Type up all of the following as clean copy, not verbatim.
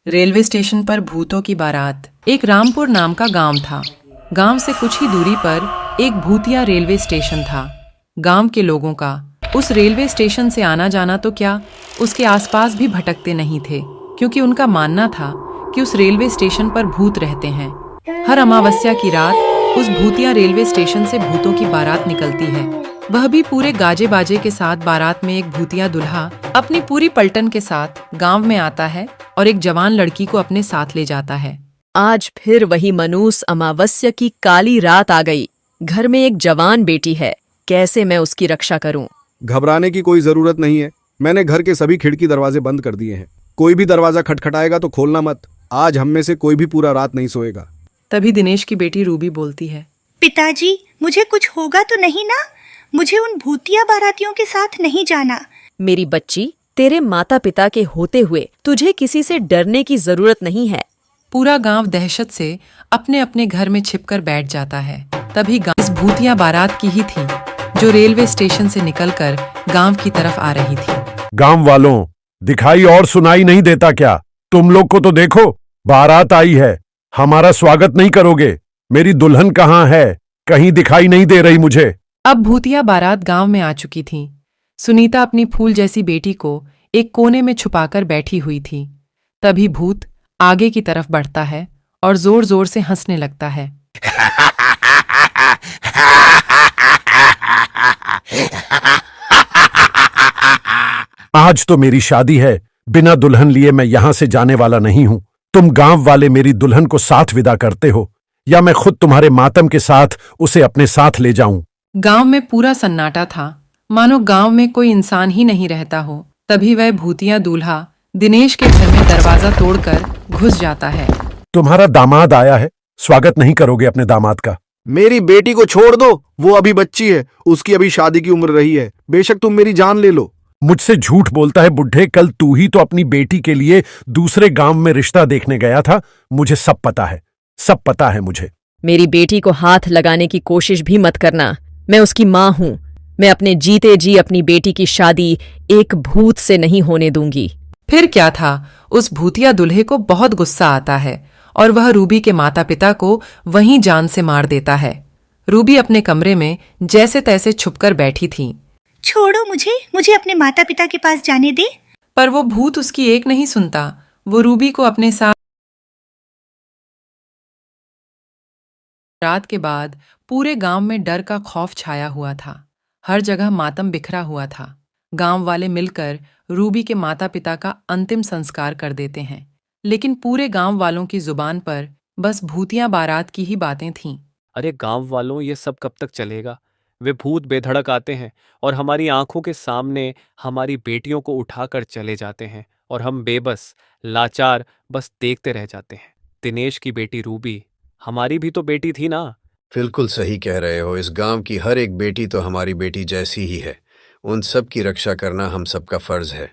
Railway station पर भूतों की बारात। एक रामपुर नाम का गांव था। गांव से कुछ ही दूरी पर एक भूतिया रेलवे स्टेशन था। गांव के लोगों का उस रेलवे स्टेशन से आना जाना तो क्या, उसके आसपास भी भटकते नहीं थे, क्योंकि उनका मानना था कि उस रेलवे स्टेशन पर भूत रहते हैं। हर अमावस्या की रात उस भूतिया रेलवे स्टेशन से भूतों की बारात निकलती है, वह भी पूरे गाजे बाजे के साथ। बारात में एक भूतिया दूल्हा अपनी पूरी पलटन के साथ गांव में आता है और एक जवान लड़की को अपने साथ ले जाता है। आज फिर वही मनूस अमावस्या की काली रात आ गई। घर में एक जवान बेटी है, कैसे मैं उसकी रक्षा करूं? घबराने की कोई जरूरत नहीं है। मैंने घर के सभी खिड़की दरवाजे बंद कर दिए हैं। कोई भी दरवाजा खटखटाएगा तो खोलना मत। आज हम में से कोई भी पूरा रात नहीं सोएगा। तभी दिनेश की बेटी रूबी बोलती है, पिताजी, मुझे कुछ होगा तो नहीं ना? मुझे उन भूतिया बारातियों के साथ नहीं जाना। मेरी बच्ची, तेरे माता पिता के होते हुए तुझे किसी से डरने की जरूरत नहीं है। पूरा गांव दहशत से अपने अपने घर में छिपकर बैठ जाता है। तभी इस भूतिया बारात की ही थी, जो रेलवे स्टेशन से निकलकर गांव की तरफ आ रही थी। गांव वालों, दिखाई और सुनाई नहीं देता क्या? तुम लोग को तो देखो, बारात आई है। हमारा स्वागत नहीं करोगे? मेरी दुल्हन कहाँ है? कहीं दिखाई नहीं दे रही मुझे। अब भूतिया बारात गांव में आ चुकी थी। सुनीता अपनी फूल जैसी बेटी को एक कोने में छुपाकर बैठी हुई थी। तभी भूत आगे की तरफ बढ़ता है और जोर जोर से हंसने लगता है। आज तो मेरी शादी है, बिना दुल्हन लिए मैं यहां से जाने वाला नहीं हूं। तुम गांव वाले मेरी दुल्हन को साथ विदा करते हो, या मैं खुद तुम्हारे मातम के साथ उसे अपने साथ ले जाऊं? गांव में पूरा सन्नाटा था, मानो गांव में कोई इंसान ही नहीं रहता हो। तभी वह भूतिया दूल्हा दिनेश के घर में दरवाजा तोड़कर घुस जाता है। तुम्हारा दामाद आया है, स्वागत नहीं करोगे अपने दामाद का? मेरी बेटी को छोड़ दो, वो अभी बच्ची है, उसकी अभी शादी की उम्र रही है। बेशक तुम मेरी जान ले लो। मुझसे झूठ बोलता है बुढ़े। कल तू ही तो अपनी बेटी के लिए दूसरे गांव में रिश्ता देखने गया था। मुझे सब पता है, सब पता है मुझे। मेरी बेटी को हाथ लगाने की कोशिश भी मत करना। मैं उसकी माँ हूँ। मैं अपने जीते जी अपनी बेटी की शादी एक भूत से नहीं होने दूंगी। फिर क्या था, उस भूतिया दूल्हे को बहुत गुस्सा आता है और वह रूबी के माता पिता को वहीं जान से मार देता है। रूबी अपने कमरे में जैसे तैसे छुपकर बैठी थी। छोड़ो मुझे अपने माता पिता के पास जाने दे। पर वो भूत उसकी एक नहीं सुनता। वो रूबी को अपने साथ। रात के बाद पूरे गांव में डर का खौफ छाया हुआ था। हर जगह मातम बिखरा हुआ था। गांव वाले मिलकर रूबी के माता पिता का अंतिम संस्कार कर देते हैं, लेकिन पूरे गांव वालों की जुबान पर बस भूतिया बारात की ही बातें थीं। अरे गांव वालों, ये सब कब तक चलेगा? वे भूत बेधड़क आते हैं और हमारी आंखों के सामने हमारी बेटियों को उठाकर चले जाते हैं, और हम बेबस, लाचार बस देखते रह जाते हैं। दिनेश की बेटी रूबी हमारी भी तो बेटी थी ना? बिल्कुल सही कह रहे हो। इस गांव की हर एक बेटी तो हमारी बेटी जैसी ही है। उन सब की रक्षा करना हम सबका फर्ज है।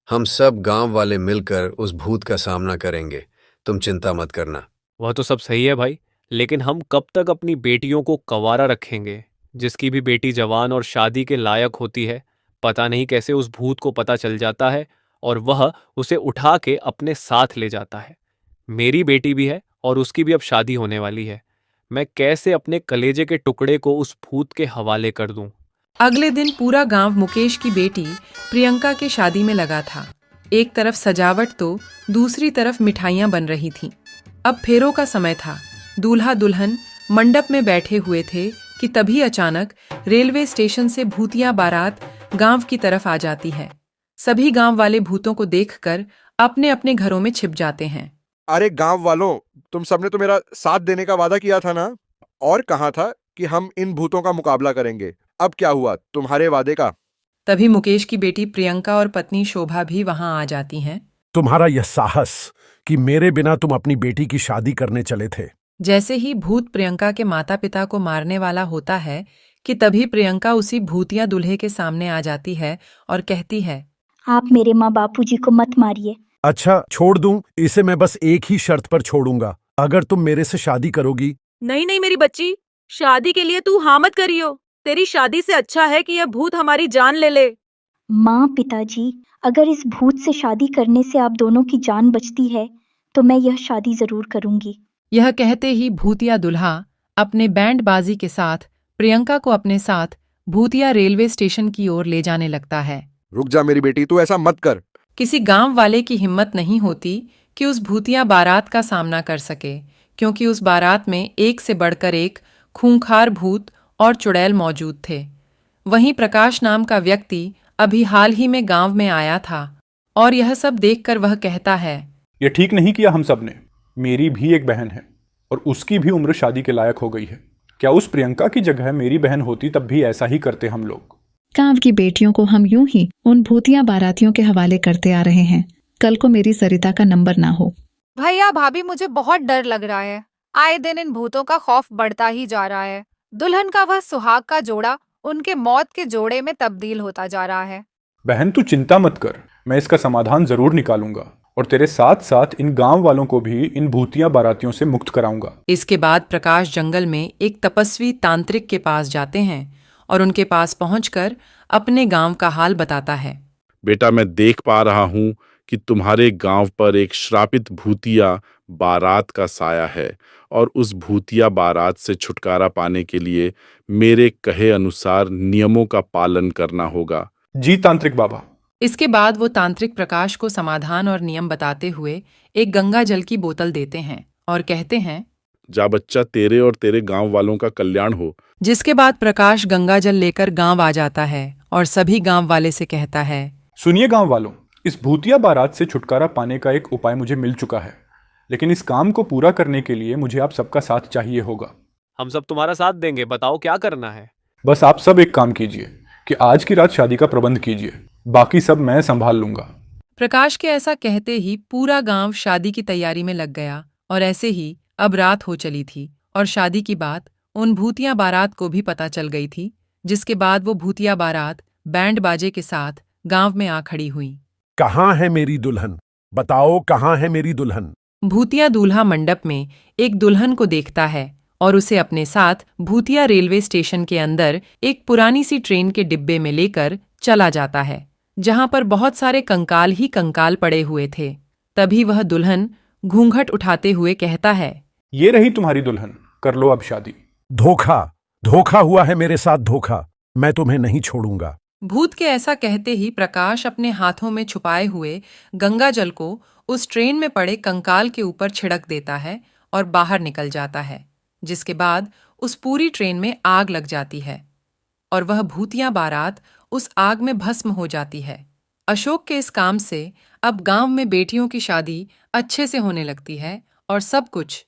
हम सब गांव वाले मिलकर उस भूत का सामना करेंगे, तुम चिंता मत करना। वह तो सब सही है भाई, लेकिन हम कब तक अपनी बेटियों को कंवारा रखेंगे? जिसकी भी बेटी जवान और शादी के लायक होती है, पता नहीं कैसे उस भूत को पता चल जाता है और वह उसे उठा के अपने साथ ले जाता है। मेरी बेटी भी है और उसकी भी अब शादी होने वाली है। मैं कैसे अपने कलेजे के टुकड़े को उस भूत के हवाले कर दूं? अगले दिन पूरा गांव मुकेश की बेटी प्रियंका के शादी में लगा था। एक तरफ सजावट तो दूसरी तरफ मिठाइयां बन रही थीं। अब फेरों का समय था। दूल्हा दुल्हन मंडप में बैठे हुए थे कि तभी अचानक रेलवे स्टेशन से भूतिया बारात गांव की तरफ आ जाती है। सभी गांव वाले भूतों को देखकर अपने अपने घरों में छिप जाते हैं। अरे गांव वालों, तुम सबने तो मेरा साथ देने का वादा किया था ना? और कहा था कि हम इन भूतों का मुकाबला करेंगे। अब क्या हुआ तुम्हारे वादे का? तभी मुकेश की बेटी प्रियंका और पत्नी शोभा भी वहां आ जाती हैं। तुम्हारा यह साहस कि मेरे बिना तुम अपनी बेटी की शादी करने चले थे। जैसे ही भूत प्रियंका के माता पिता को मारने वाला होता है कि तभी प्रियंका उसी भूतिया दूल्हे के सामने आ जाती है और कहती है, आप मेरे माँ बापूजी को मत मारिए। अच्छा, छोड़ दूं इसे? मैं बस एक ही शर्त पर छोड़ूंगा, अगर तुम मेरे से शादी करोगी। नहीं नहीं मेरी बच्ची, शादी के लिए तू हाँ मत करियो। तेरी शादी से अच्छा है कि यह भूत हमारी जान ले ले। माँ पिताजी, अगर इस भूत से शादी करने से आप दोनों की जान बचती है तो मैं यह शादी जरूर करूंगी। यह कहते ही भूतिया दुल्हा अपने बैंड बाजी के साथ प्रियंका को अपने साथ भूतिया रेलवे स्टेशन की ओर ले जाने लगता है। रुक जा मेरी बेटी, तू ऐसा मत कर। किसी गांव वाले की हिम्मत नहीं होती कि उस भूतिया बारात का सामना कर सके, क्योंकि उस बारात में एक से बढ़कर एक खूंखार भूत और चुड़ैल मौजूद थे। वहीं प्रकाश नाम का व्यक्ति अभी हाल ही में गांव में आया था और यह सब देखकर वह कहता है, ये ठीक नहीं किया हम सब ने। मेरी भी एक बहन है और उसकी भी उम्र शादी के लायक हो गई है। क्या उस प्रियंका की जगह मेरी बहन होती तब भी ऐसा ही करते हम लोग। गांव की बेटियों को हम यूं ही उन भूतिया बारातियों के हवाले करते आ रहे हैं। कल को मेरी सरिता का नंबर ना हो। भैया भाभी, मुझे बहुत डर लग रहा है। आए दिन इन भूतों का खौफ बढ़ता ही जा रहा है। दुल्हन का वह सुहाग का जोड़ा उनके मौत के जोड़े में तब्दील होता जा रहा है। बहन तू चिंता मत कर, मैं इसका समाधान जरूर निकालूंगा और तेरे साथ साथ इन गांव वालों को भी इन भूतिया बारातियों से मुक्त कराऊंगा। इसके बाद प्रकाश जंगल में एक तपस्वी तांत्रिक के पास जाते हैं और उनके पास पहुंचकर अपने गांव का हाल बताता है। बेटा, मैं देख पा रहा हूं कि तुम्हारे गांव पर एक श्रापित भूतिया बारात का साया है और उस भूतिया बारात से छुटकारा पाने के लिए मेरे कहे अनुसार नियमों का पालन करना होगा। जी तांत्रिक बाबा। इसके बाद वो तांत्रिक प्रकाश को समाधान और नियम बताते हुए एक गंगा जल की बोतल देते हैं और कहते हैं, जा बच्चा, तेरे और तेरे गांव वालों का कल्याण हो। जिसके बाद प्रकाश गंगा जल लेकर गांव आ जाता है और सभी गांव वाले से कहता है, सुनिए गांव वालों, इस भूतिया बारात से छुटकारा पाने का एक उपाय मुझे मिल चुका है, लेकिन इस काम को पूरा करने के लिए मुझे आप सबका साथ चाहिए होगा। हम सब तुम्हारा साथ देंगे, बताओ क्या करना है। बस आप सब एक काम कीजिए कि आज की रात शादी का प्रबंध कीजिए, बाकी सब मैं संभाल लूंगा। प्रकाश के ऐसा कहते ही पूरा गांव शादी की तैयारी में लग गया और ऐसे ही अब रात हो चली थी और शादी की बात उन भूतिया बारात को भी पता चल गई थी, जिसके बाद वो भूतिया बारात बैंड बाजे के साथ गांव में आ खड़ी हुई। कहाँ है मेरी दुल्हन? बताओ कहाँ है मेरी दुल्हन? भूतिया दूल्हा मंडप में एक दुल्हन को देखता है और उसे अपने साथ भूतिया रेलवे स्टेशन के अंदर एक पुरानी सी ट्रेन के डिब्बे में लेकर चला जाता है, जहां पर बहुत सारे कंकाल ही कंकाल पड़े हुए थे। तभी वह दुल्हन घूंघट उठाते हुए कहता है, ये रही तुम्हारी दुल्हन, कर लो अब शादी। धोखा हुआ है मेरे साथ, धोखा। मैं तुम्हें नहीं छोड़ूंगा। भूत के ऐसा कहते ही प्रकाश अपने हाथों में छुपाए हुए गंगा जल को उस ट्रेन में पड़े कंकाल के ऊपर छिड़क देता है और बाहर निकल जाता है, जिसके बाद उस पूरी ट्रेन में आग लग जाती है और वह भूतिया बारात उस आग में भस्म हो जाती है। अशोक के इस काम से अब गांव में बेटियों की शादी अच्छे से होने लगती है और सब कुछ